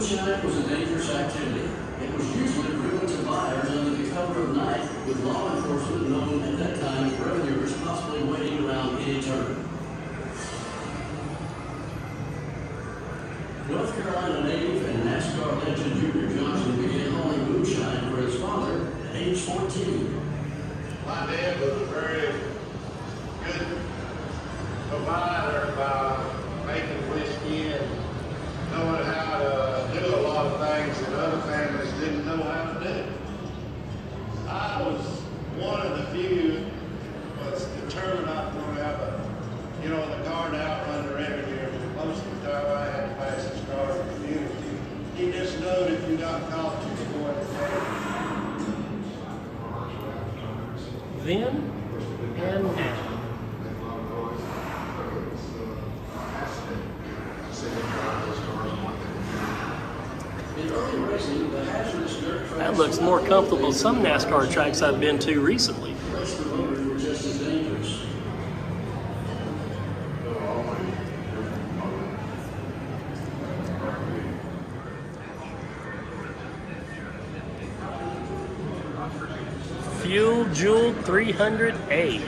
Moonshine was a dangerous activity. It was usually driven to buyers under the cover of night, with law enforcement known at that time as revenuers possibly waiting around any turn. North Carolina native and NASCAR legend Junior Johnson began hauling moonshine for his father at age 14. My dad was a very good provider by making whiskey and knowing how to do a lot of things that other families didn't know how to do. I was one of the few was determined not to have the car to outrun the revenue. Most of the time I had to pass this car to the community. He just knew if you got caught, you could go in the Then and now. That looks more comfortable than some NASCAR tracks I've been to recently. Fuel Joule 300A.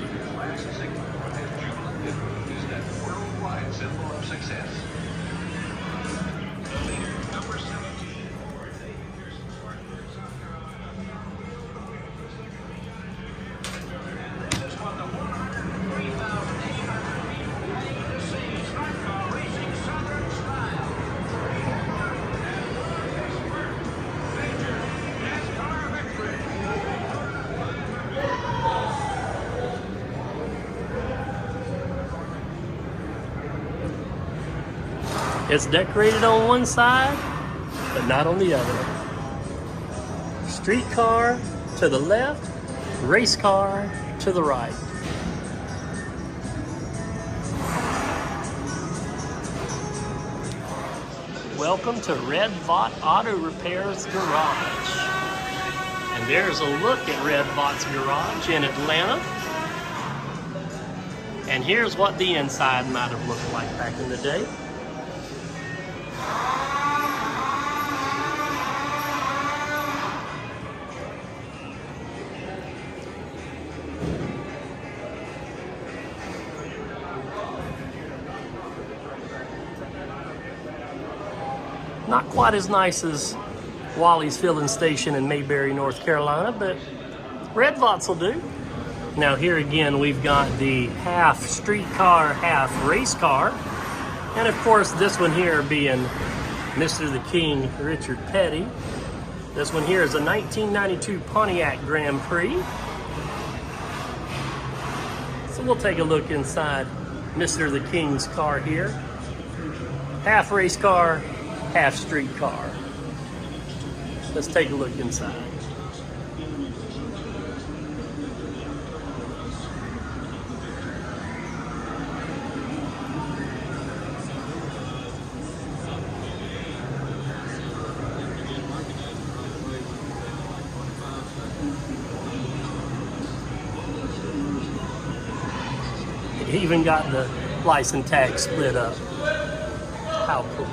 It's decorated on one side, but not on the other. Street car to the left, race car to the right. Welcome to Red Vought Auto Repair's Garage. And there's a look at Red Vaught's garage in Atlanta. And here's what the inside might have looked like back in the day. Not quite as nice as Wally's filling station in Mayberry, North Carolina, but Red Vaught's will do. Now here again, we've got the half street car, half race car. And of course, this one here being Mr. the King, Richard Petty. This one here is a 1992 Pontiac Grand Prix. So we'll take a look inside Mr. the King's car here. Half race car, half street car. Let's take a look inside. It even got the license tag split up. How cool.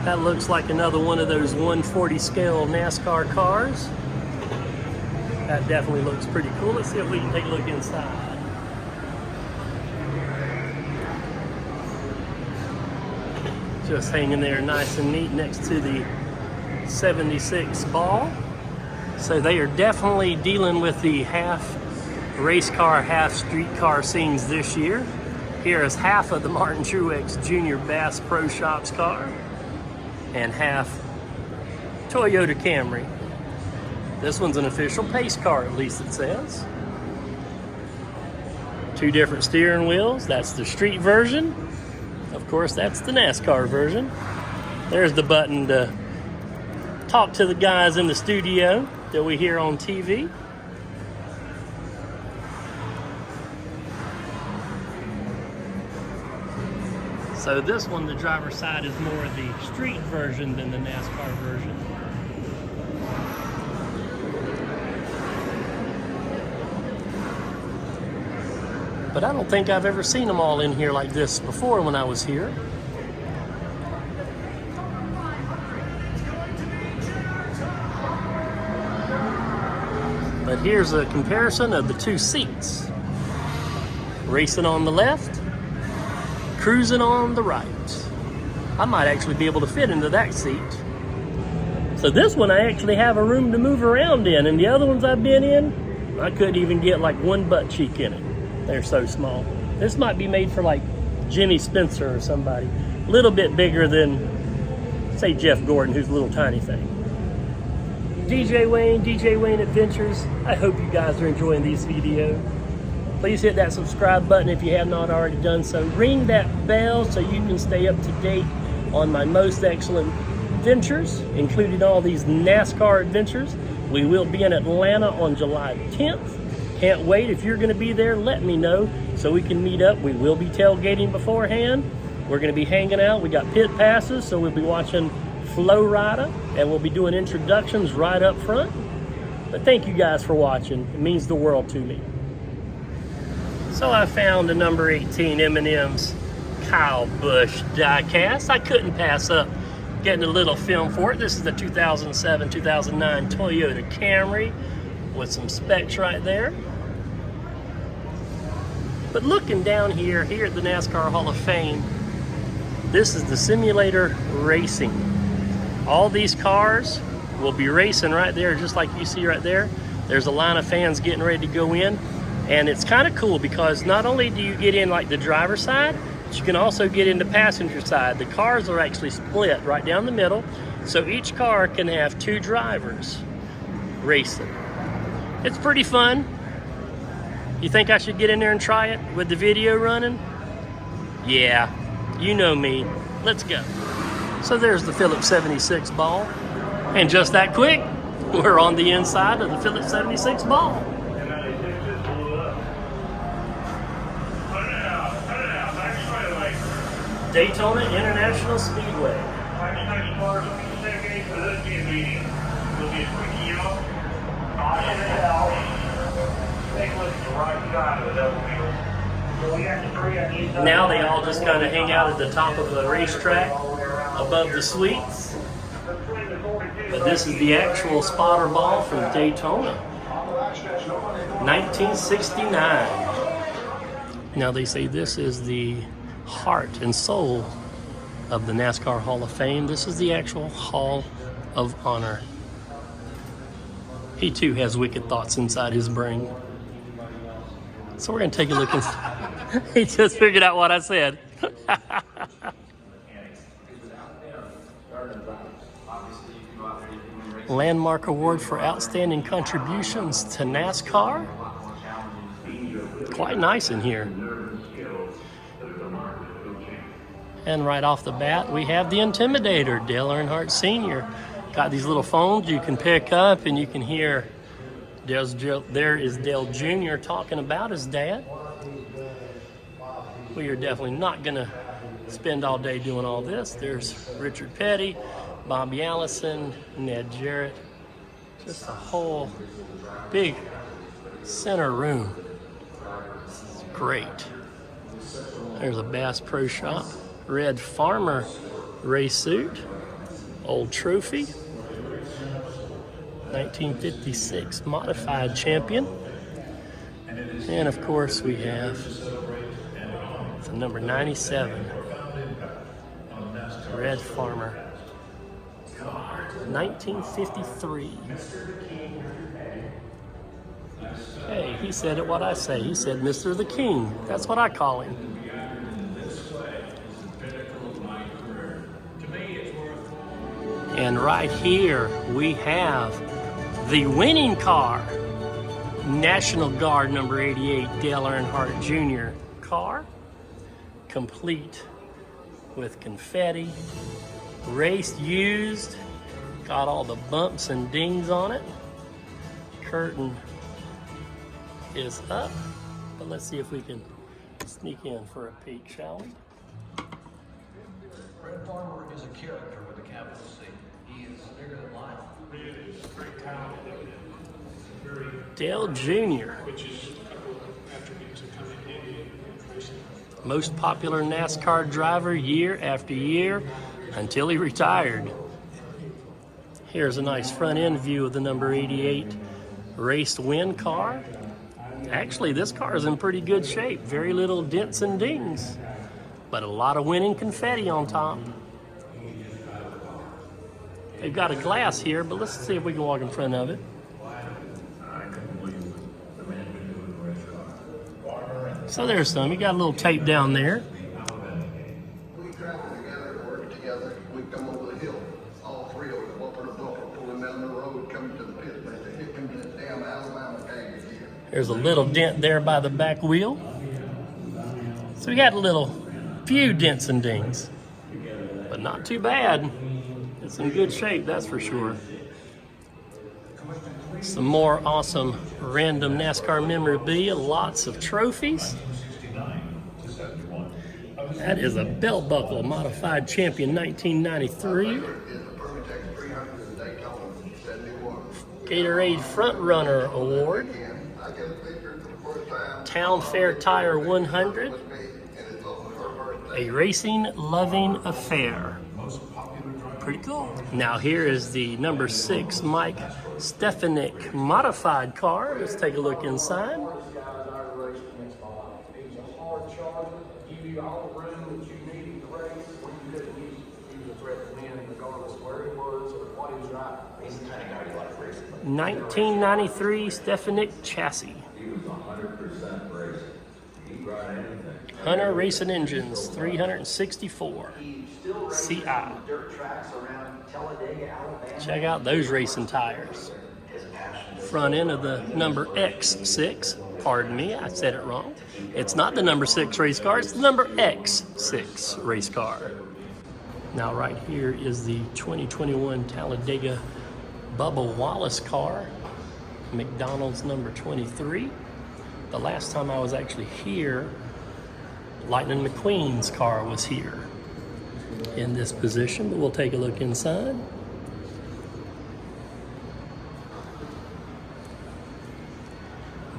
That looks like another one of those 140 scale NASCAR cars. That definitely looks pretty cool. Let's see if we can take a look inside. Just hanging there nice and neat next to the 76 ball. So they are definitely dealing with the half race car, half street car scenes this year. Here is half of the Martin Truex Jr. Bass Pro Shops car and half Toyota Camry. This one's an official pace car, at least it says. Two different steering wheels. That's the street version. Of course, that's the NASCAR version. There's the button to talk to the guys in the studio that we hear on TV. So this one, the driver's side, is more of the street version than the NASCAR version. But I don't think I've ever seen them all in here like this before when I was here. here's a comparison of the two seats. Racing on the left, cruising on the right. I might actually be able to fit into that seat. So this one I actually have a room to move around in, and the other ones I've been in, I couldn't even get like one butt cheek in it. They're so small. This might be made for like Jimmy Spencer or somebody. A little bit bigger than, say, Jeff Gordon, who's a little tiny thing. DJ Wayne Adventures. I hope you guys are enjoying these videos. Please hit that subscribe button if you have not already done so. Ring that bell so you can stay up to date on my most excellent ventures, including all these NASCAR adventures. We will be in Atlanta on July 10th. Can't wait. If you're going to be there, let me know so we can meet up. We will be tailgating beforehand. We're going to be hanging out. We got pit passes, so we'll be watching Flow Rider, and we'll be doing introductions right up front. But thank you guys for watching. It means the world to me. So I found a number 18 M&M's Kyle Busch diecast. I couldn't pass up getting a little film for it. This is the 2007-2009 Toyota Camry with some specs right there. But looking down here at the NASCAR Hall of Fame, this is the simulator racing. All these cars will be racing right there, just like you see right there. There's a line of fans getting ready to go in. And it's kind of cool because not only do you get in like the driver's side, but you can also get in the passenger side. The cars are actually split right down the middle, so each car can have two drivers racing. It's pretty fun. You think I should get in there and try it with the video running? Yeah, you know me. Let's go. So there's the Phillips 76 ball. And just that quick, we're on the inside of the Phillips 76 ball. Daytona International Speedway. Now they all just kind of hang out at the top of the racetrack above the suites. But this is the actual spotter ball from Daytona, 1969. Now they say this is the heart and soul of the NASCAR Hall of Fame. This is the actual Hall of Honor. He too has wicked thoughts inside his brain. So we're gonna take a look and he just figured out what I said. Landmark Award for Outstanding Contributions to NASCAR. Quite nice in here. And right off the bat, we have the Intimidator, Dale Earnhardt Sr. Got these little phones you can pick up, and you can hear there is Dale Jr. talking about his dad. We are definitely not going to spend all day doing all this. There's Richard Petty, Bobby Allison, Ned Jarrett. Just a whole big center room. It's great. There's a Bass Pro Shop. Red Farmer race suit, old trophy, 1956 modified champion, and of course we have the number 97 Red Farmer car, 1953. Hey, he said it what I say. He said Mr. the King. That's what I call him. And right here we have the winning car, National Guard number 88 Dale Earnhardt Jr. car, complete with confetti, race used, got all the bumps and dings on it. Curtain is up, but let's see if we can sneak in for a peek, shall we? Red Farmer is a character with a capital C. He is bigger than life. Dale Jr. Most popular NASCAR driver year after year until he retired. Here's a nice front end view of the number 88 race win car. Actually, this car is in pretty good shape. Very little dents and dings, but a lot of winning confetti on top. They've got a glass here, but let's see if we can walk in front of it. So there's some. You got a little tape down there. We travel together, work together. We come over the hill. All three of us, bumper to bumper, pulling down the road, coming to the pit. They say, "Here comes this damn Alabama gang again." There's a little dent there by the back wheel. So we got a few dents and dings, but not too bad. It's in good shape, that's for sure. Some more awesome random NASCAR memorabilia, lots of trophies. That is a belt buckle, modified champion 1993. Gatorade Front Runner Award. Town Fair Tire 100. A racing loving affair. Pretty cool. Now here is the number 6 Mike Stefanik modified car. Let's take a look inside. '93 Stefanik chassis. Hunter Racing Engines 364 CI. Check out those racing tires. Front end of the number X6. Pardon me, I said it wrong. It's not the number 6 race car, it's the number X6 race car. Now right here is the 2021 Talladega Bubba Wallace car. McDonald's number 23. The last time I was actually here, Lightning McQueen's car was here in this position, but we'll take a look inside.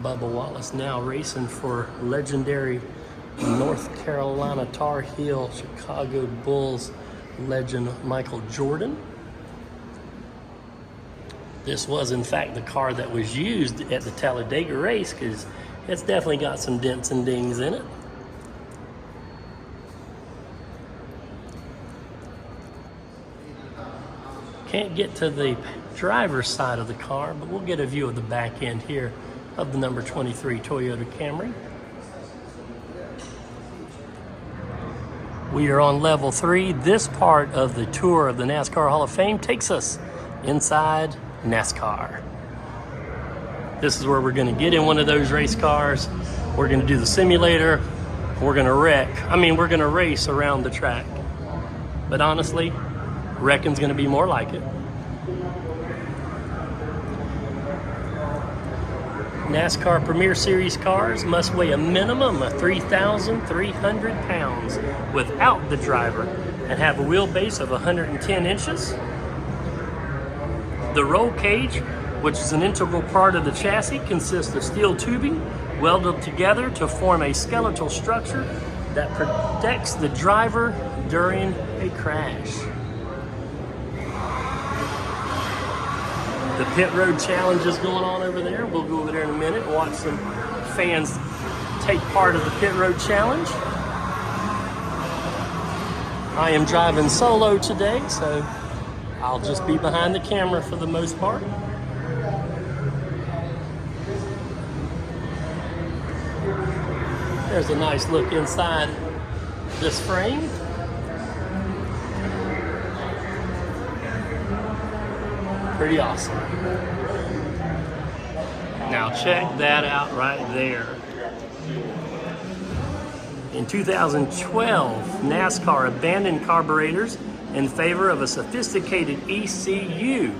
Bubba Wallace now racing for legendary North Carolina Tar Heel Chicago Bulls legend Michael Jordan. This was in fact the car that was used at the Talladega race, because it's definitely got some dents and dings in it. Can't get to the driver's side of the car, but we'll get a view of the back end here of the number 23 Toyota Camry. We are on level 3. This part of the tour of the NASCAR Hall of Fame takes us inside NASCAR. This is where we're going to get in one of those race cars. We're going to do the simulator. We're going to we're going to race around the track. But honestly, wrecking's going to be more like it. NASCAR Premier Series cars must weigh a minimum of 3,300 pounds without the driver and have a wheelbase of 110 inches. The roll cage, which is an integral part of the chassis, consists of steel tubing welded together to form a skeletal structure that protects the driver during a crash. The pit road challenge is going on over there. We'll go over there in a minute and watch some fans take part of the pit road challenge. I am driving solo today, so I'll just be behind the camera for the most part. There's a nice look inside this frame. Pretty awesome. Now check that out right there. In 2012, NASCAR abandoned carburetors in favor of a sophisticated ECU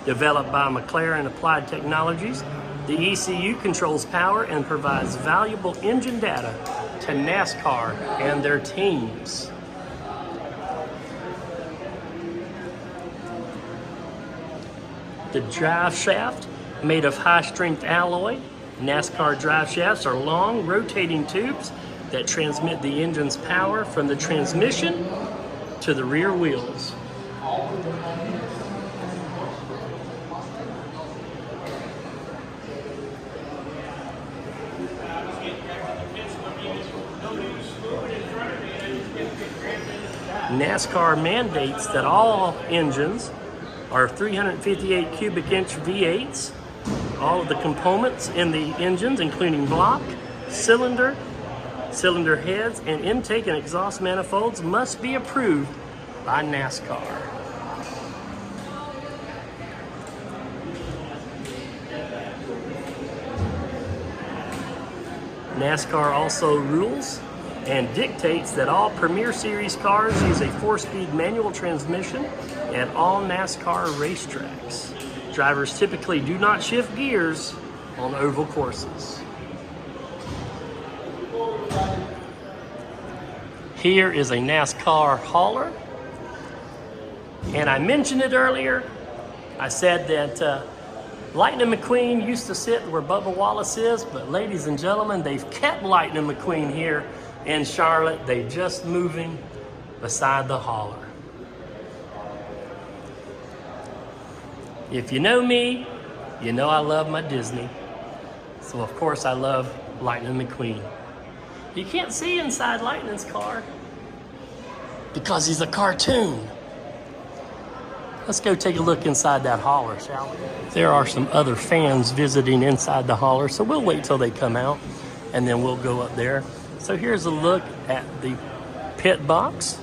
developed by McLaren Applied Technologies. The ECU controls power and provides valuable engine data to NASCAR and their teams. The drive shaft, made of high-strength alloy. NASCAR drive shafts are long, rotating tubes that transmit the engine's power from the transmission to the rear wheels. NASCAR mandates that all engines are 358 cubic inch V8s. All of the components in the engines, including block, cylinder heads, and intake and exhaust manifolds, must be approved by NASCAR. NASCAR also rules and dictates that all Premier Series cars use a 4-speed manual transmission at all NASCAR racetracks. Drivers typically do not shift gears on oval courses. Here is a NASCAR hauler. And I mentioned it earlier. I said that Lightning McQueen used to sit where Bubba Wallace is, but ladies and gentlemen, they've kept Lightning McQueen here in Charlotte. They're just moving beside the hauler. If you know me, you know I love my Disney. So of course I love Lightning McQueen. You can't see inside Lightning's car because he's a cartoon. Let's go take a look inside that hauler, shall we? There are some other fans visiting inside the hauler, so we'll wait till they come out and then we'll go up there. So here's a look at the pit box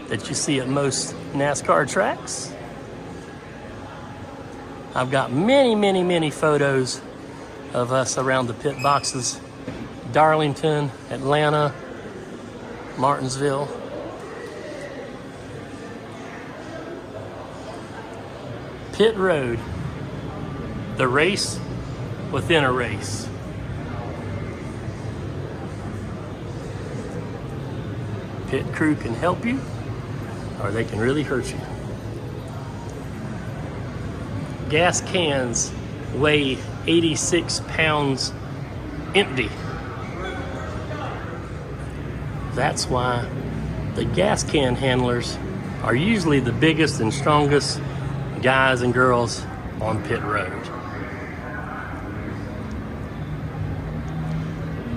that you see at most NASCAR tracks. I've got many photos of us around the pit boxes. Darlington, Atlanta, Martinsville. Pit Road, the race within a race. Pit crew can help you, or they can really hurt you. Gas cans weigh 86 pounds empty. That's why the gas can handlers are usually the biggest and strongest guys and girls on pit road.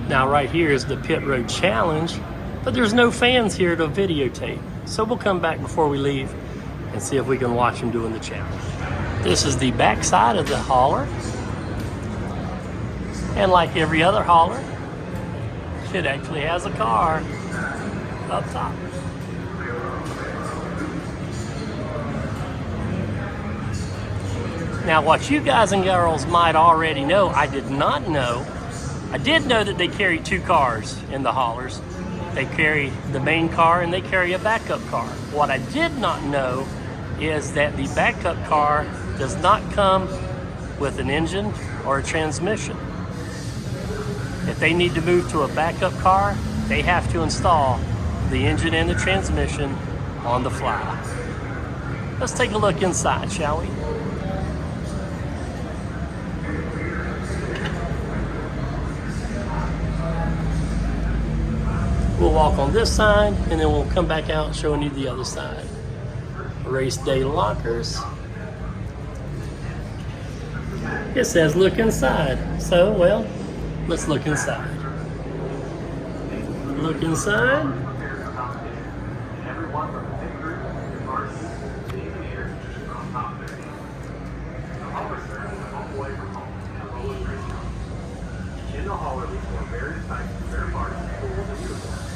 Now right here is the pit road challenge, but there's no fans here to videotape. So we'll come back before we leave and see if we can watch them doing the challenge. This is the back side of the hauler. And like every other hauler, it actually has a car up top. Now, what you guys and girls might already know, I did not know. I did know that they carry two cars in the haulers. They carry the main car and they carry a backup car. What I did not know is that the backup car does not come with an engine or a transmission. If they need to move to a backup car, they have to install the engine and the transmission on the fly. Let's take a look inside, shall we? We'll walk on this side and then we'll come back out showing you the other side. Race day lockers. It says look inside. So, well, let's look inside. Look inside. In the hauler, we store various types of spare parts, tools, and uniforms.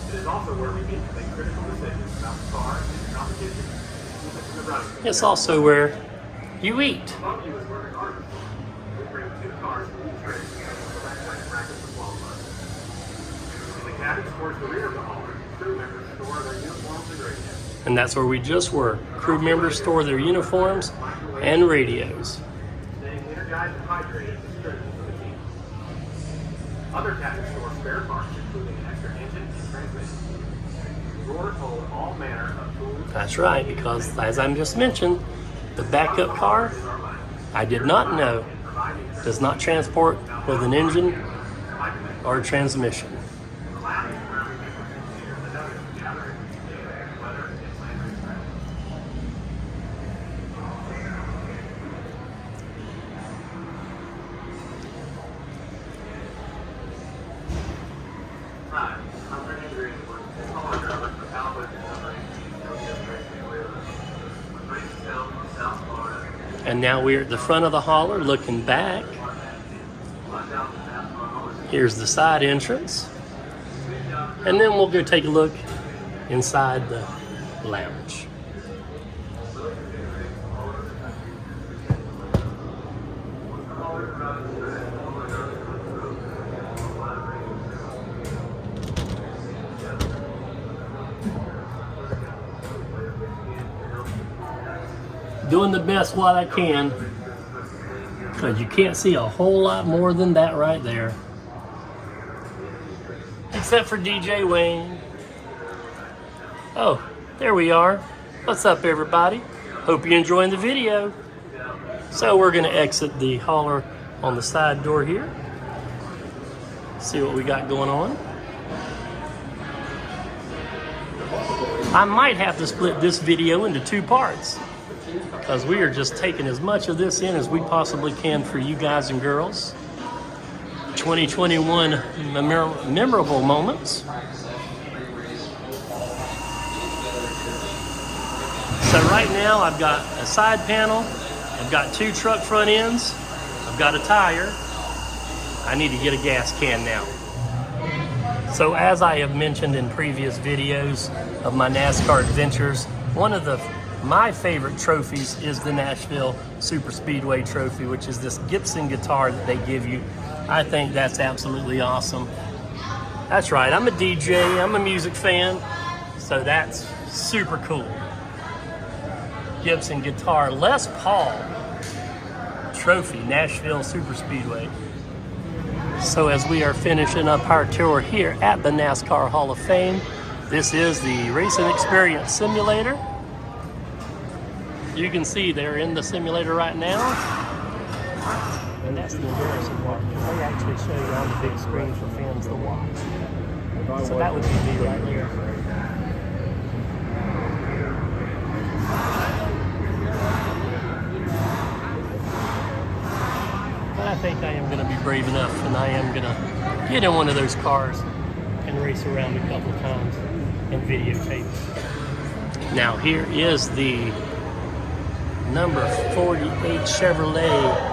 It is also where we meet to make critical decisions about the car and the competition. It's also where you eat. Above you is where the cars are stored. We bring two cars to each race, so that's like brackets of qualifiers. In the cabin towards the rear of the hauler, crew members store their uniforms and radios. And that's where we just were. Crew members store their uniforms and radios. Staying energized and hydrated is critical for the team. Other cabins store spare parts, including an extra engine and transmission. Drawers hold all manner of tools. That's right, because as I just mentioned, the backup car, I did not know, does not transport with an engine or a transmission. Hi, I'm Randy Greenwood, hauler driver for Alpha number And now we're at the front of the hauler looking back. Here's the side entrance. And then we'll go take a look inside the lounge. Doing the best while I can, because you can't see a whole lot more than that right there. Except for DJ Wayne. Oh, there we are. What's up, everybody? Hope you're enjoying the video. So we're gonna exit the hauler on the side door here. See what we got going on. I might have to split this video into 2 parts, because we are just taking as much of this in as we possibly can for you guys and girls. 2021 memorable moments. So right now I've got a side panel, I've got 2 truck front ends, I've got a tire. I need to get a gas can now. So as I have mentioned in previous videos of my NASCAR adventures, one of my favorite trophies is the Nashville Super Speedway trophy, which is this Gibson guitar that they give you. I think that's absolutely awesome. That's right, I'm a DJ, I'm a music fan, so that's super cool. Gibson guitar, Les Paul trophy, Nashville Super Speedway. So as we are finishing up our tour here at the NASCAR Hall of Fame, this is the Racing Experience Simulator. You can see they're in the simulator right now. And that's the endurance walk. They actually show you on the big screen for fans to watch. So that would be me right there. But I think I am going to be brave enough, and I am going to get in one of those cars and race around a couple of times and videotape. Now here is the number 48 Chevrolet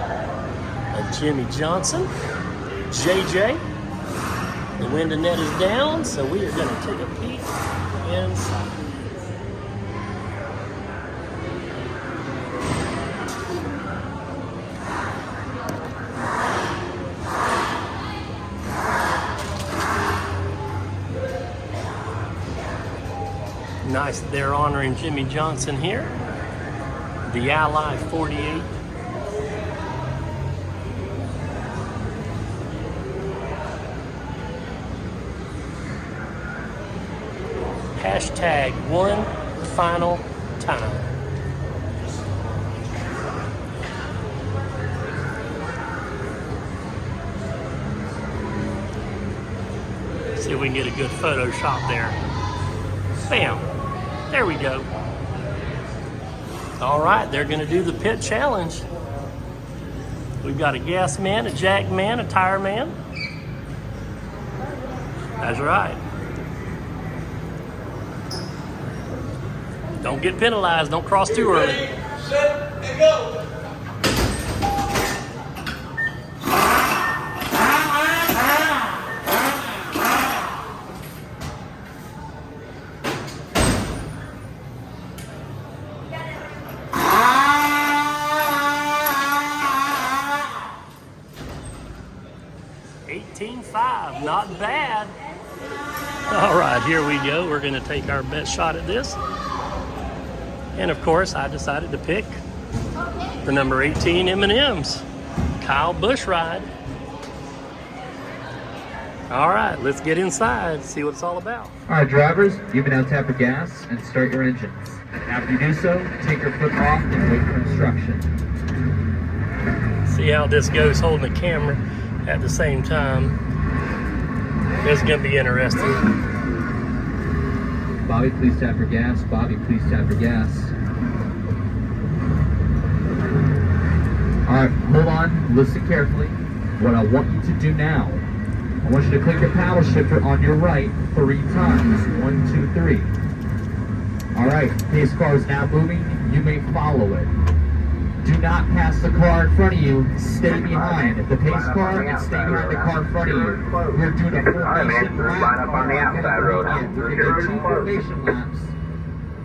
Jimmy Johnson, JJ. The window net is down, so we are going to take a peek inside. Nice, they're honoring Jimmy Johnson here. The Ally 48. Hashtag one final time. See if we can get a good Photoshop there. Bam. There we go. All right, they're going to do the pit challenge. We've got a gas man, a jack man, a tire man. That's right. Don't get penalized. Don't cross too early. Ready, set, and go. Not bad. All right, here we go. We're going to take our best shot at this. And of course, I decided to pick the number 18 M&Ms, Kyle Bushride. All right, let's get inside, see what it's all about. All right, drivers, you may now tap your gas and start your engines. After you do so, take your foot off and wait for instruction. See how this goes holding the camera at the same time. This is going to be interesting. Bobby, please tap your gas. Bobby, please tap your gas. All right, hold on. Listen carefully. What I want you to do now, I want you to click your paddle shifter on your right 3 times. 1, 2, 3. All right, pace car is now moving. You may follow it. Do not pass the car in front of you. Stay behind the pace car and stay behind the car in front of you. We're doing a formation lap. Line up on the outside road. We're going to do 2 formation laps.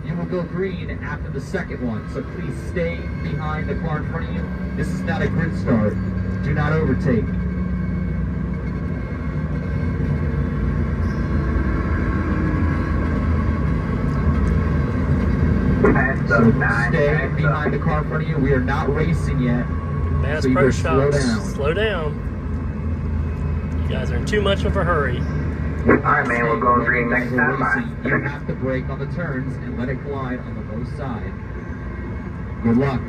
You will go green after the second one, so please stay behind the car in front of you. This is not a grid start. Do not overtake. So stay behind the car in front of you. We are not racing yet. Bass So you Pro better slow Shops, down. slow down. You guys are in too much of a hurry. Alright, man, we'll go green next time. Bye. You have to brake on the turns and let it glide on the low side. Good luck.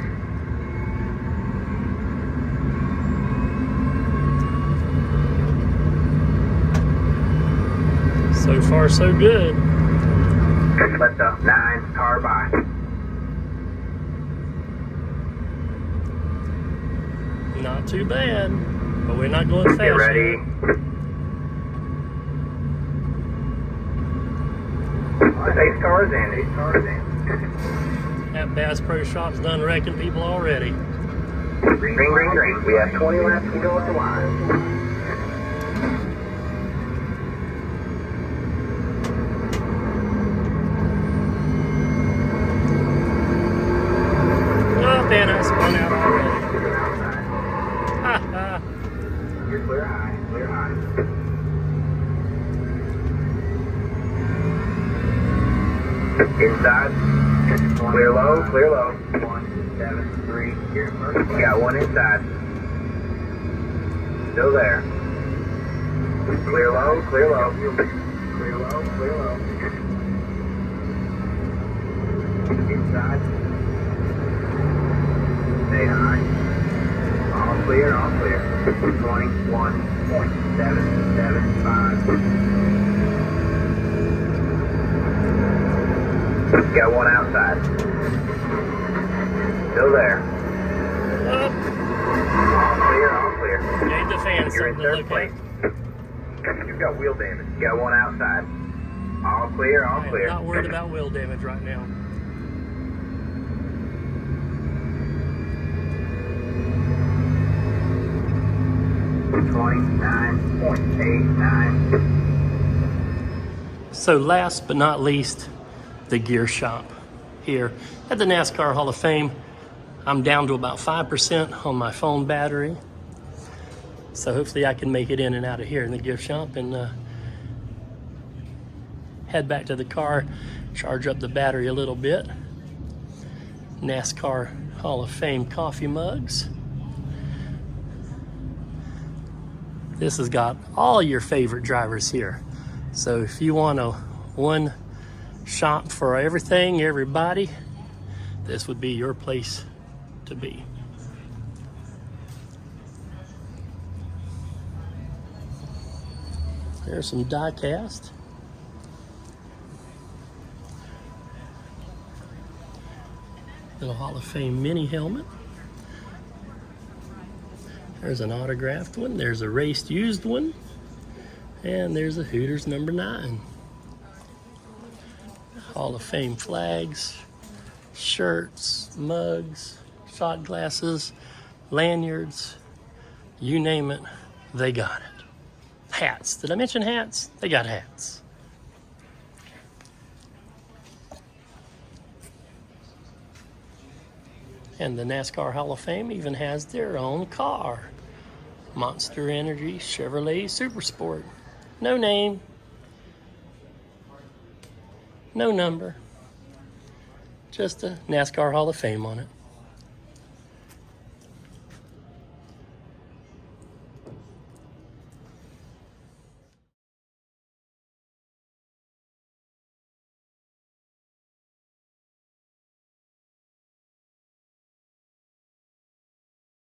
So far, so good. Let the 9 car by. Not too bad, but we're not going fast. Get ready. Ace cars in, ace cars in. That Bass Pro Shop's done wrecking people already. Green, green, green, green. We have 20 laps to go at the line. Oh, man, I spun out already. Ha ha. You're clear high, clear high. Inside. Clear low, clear low. 1, 7, 3. Here first. Got one inside. Still there. Clear low, clear low. Clear low, clear low. Inside. Stay high. All clear, all clear. 21.775. Got one outside. Still there. Up. All clear, all clear. Gave the fans You're in something to third look place. at. You've got wheel damage. Got one outside. All clear, all I am clear. not worried about wheel damage right now. So last but not least, the gear shop here at the NASCAR Hall of Fame. I'm down to about 5% on my phone battery. So hopefully I can make it in and out of here in the gift shop and head back to the car, charge up the battery a little bit. NASCAR Hall of Fame coffee mugs. This has got all your favorite drivers here. So if you want a one shop for everything, everybody, this would be your place to be. There's some die cast. Little Hall of Fame mini helmet. There's an autographed one. There's a raced used one. And there's a Hooters number 9. Hall of Fame flags, shirts, mugs, shot glasses, lanyards, you name it, they got it. Hats. Did I mention hats? They got hats. And the NASCAR Hall of Fame even has their own car. Monster Energy Chevrolet Super Sport. No name. No number. Just a NASCAR Hall of Fame on it.